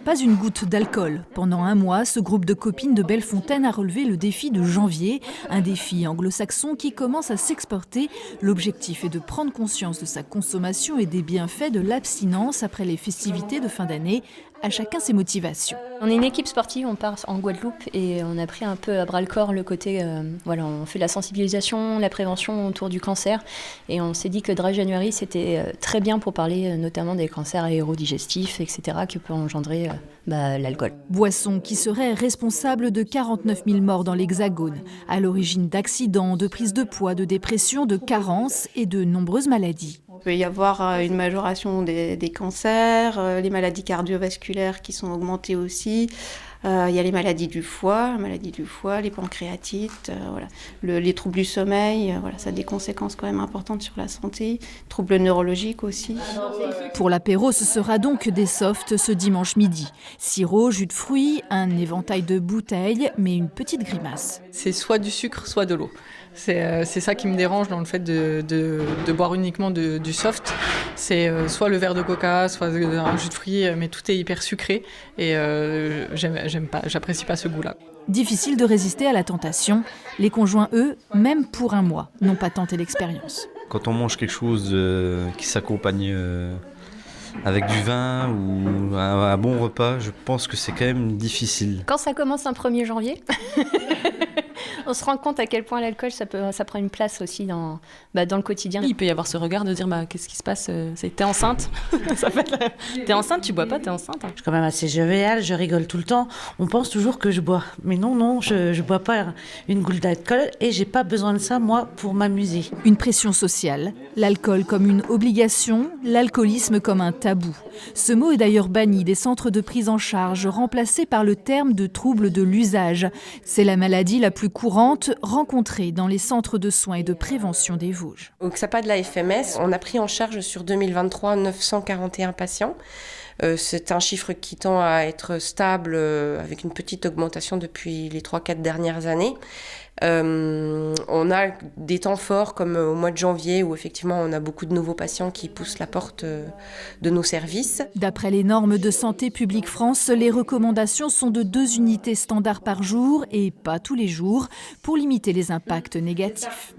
Pas une goutte d'alcool. Pendant un mois, ce groupe de copines de Bellefontaine a relevé le défi de janvier, un défi anglo-saxon qui commence à s'exporter. L'objectif est de prendre conscience de sa consommation et des bienfaits de l'abstinence après les festivités de fin d'année. À chacun ses motivations. On est une équipe sportive, on part en Guadeloupe et on a pris un peu à bras le corps le côté, on fait la sensibilisation, la prévention autour du cancer et on s'est dit que Dry January c'était très bien pour parler notamment des cancers aérodigestifs, etc. que peut engendrer l'alcool. Boisson qui serait responsable de 49 000 morts dans l'Hexagone, à l'origine d'accidents, de prise de poids, de dépression, de carences et de nombreuses maladies. Il peut y avoir une majoration des cancers, les maladies cardiovasculaires qui sont augmentées aussi. Il y a les maladies du foie, les pancréatites, les troubles du sommeil. Ça a des conséquences quand même importantes sur la santé. Troubles neurologiques aussi. Pour l'apéro, ce sera donc des softs ce dimanche midi. Sirop, jus de fruits, un éventail de bouteilles, mais une petite grimace. C'est soit du sucre, soit de l'eau. C'est ça qui me dérange dans le fait de boire uniquement du soft. C'est soit le verre de coca, soit un jus de fruits, mais tout est hyper sucré et j'aime pas, j'apprécie pas ce goût-là. Difficile de résister à la tentation. Les conjoints, eux, même pour un mois, n'ont pas tenté l'expérience. Quand on mange quelque chose qui s'accompagne avec du vin ou un bon repas, je pense que c'est quand même difficile. Quand ça commence un 1er janvier, on se rend compte à quel point l'alcool ça prend une place aussi dans le quotidien. Il peut y avoir ce regard de dire qu'est-ce qui se passe, t'es enceinte. T'es enceinte, tu bois pas, t'es enceinte. Je suis quand même assez joviale, je rigole tout le temps. On pense toujours que je bois. Mais non, je bois pas une goutte d'alcool et j'ai pas besoin de ça, moi, pour m'amuser. Une pression sociale, l'alcool comme une obligation, l'alcoolisme comme un tabou. Ce mot est d'ailleurs banni des centres de prise en charge, remplacé par le terme de trouble de l'usage. C'est la maladie la plus courante rencontrée dans les centres de soins et de prévention des Vosges. Au XAPA de la FMS, on a pris en charge sur 2023 941 patients. C'est un chiffre qui tend à être stable avec une petite augmentation depuis les 3-4 dernières années. On a des temps forts comme au mois de janvier où effectivement on a beaucoup de nouveaux patients qui poussent la porte de nos services. D'après les normes de Santé publique France, les recommandations sont de 2 unités standards par jour et pas tous les jours pour limiter les impacts négatifs.